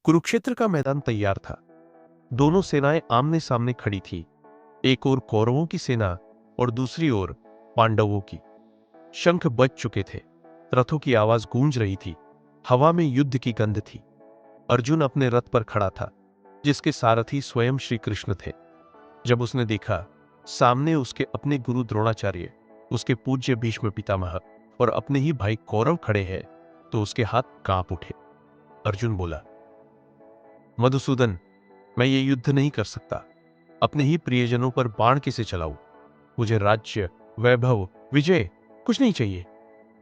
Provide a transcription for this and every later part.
कुरुक्षेत्र का मैदान तैयार था। दोनों सेनाएं आमने सामने खड़ी थी। एक ओर कौरवों की सेना और दूसरी ओर पांडवों की। शंख बज चुके थे, रथों की आवाज गूंज रही थी, हवा में युद्ध की गंध थी। अर्जुन अपने रथ पर खड़ा था, जिसके सारथी स्वयं श्री कृष्ण थे। जब उसने देखा सामने उसके अपने गुरु द्रोणाचार्य, उसके पूज्य भीष्म पितामह और अपने ही भाई कौरव खड़े हैं, तो उसके हाथ कांप उठे। अर्जुन बोला, मधुसूदन, मैं ये युद्ध नहीं कर सकता। अपने ही प्रियजनों पर बाण किसे चलाऊं? मुझे राज्य, वैभव, विजय कुछ नहीं चाहिए।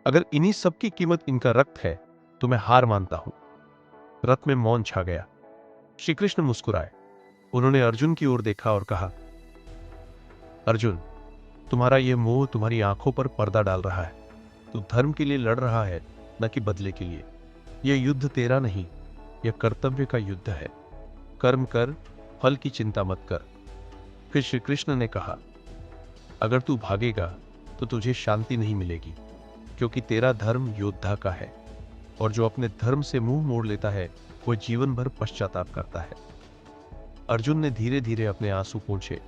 अगर इन्हीं सब की कीमत इनका रक्त है तो मैं हार मानता हूं। रथ में मौन छा गया। श्री कृष्ण मुस्कुराए। उन्होंने अर्जुन की ओर देखा और कहा, अर्जुन, तुम्हारा यह मोह तुम्हारी आंखों पर पर्दा डाल रहा है। तू धर्म के लिए लड़ रहा है, न कि बदले के लिए। यह युद्ध तेरा नहीं, यह कर्तव्य का युद्ध है। कर्म कर, फल की चिंता मत कर। फिर श्री कृष्ण ने कहा, अगर तू भागेगा तो तुझे शांति नहीं मिलेगी, क्योंकि तेरा धर्म योद्धा का है, और जो अपने धर्म से मुंह मोड़ लेता है वह जीवन भर पश्चाताप करता है। अर्जुन ने धीरे धीरे अपने आंसू पोंछे,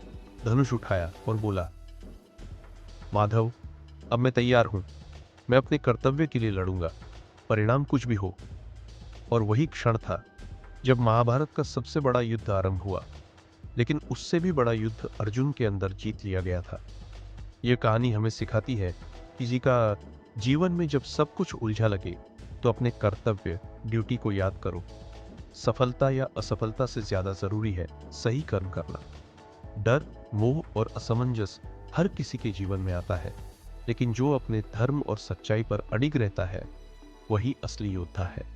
धनुष उठाया और बोला, माधव, अब मैं तैयार हूं। मैं अपने कर्तव्य के लिए लड़ूंगा, परिणाम कुछ भी हो। और वही क्षण था जब महाभारत का सबसे बड़ा युद्ध आरंभ हुआ, लेकिन उससे भी बड़ा युद्ध अर्जुन के अंदर जीत लिया गया था। यह कहानी हमें सिखाती है कि किसी का जीवन में जब सब कुछ उलझा लगे तो अपने कर्तव्य, ड्यूटी को याद करो। सफलता या असफलता से ज्यादा जरूरी है सही कर्म करना। डर, मोह और असमंजस हर किसी के जीवन में आता है, लेकिन जो अपने धर्म और सच्चाई पर अडिग रहता है वही असली योद्धा है।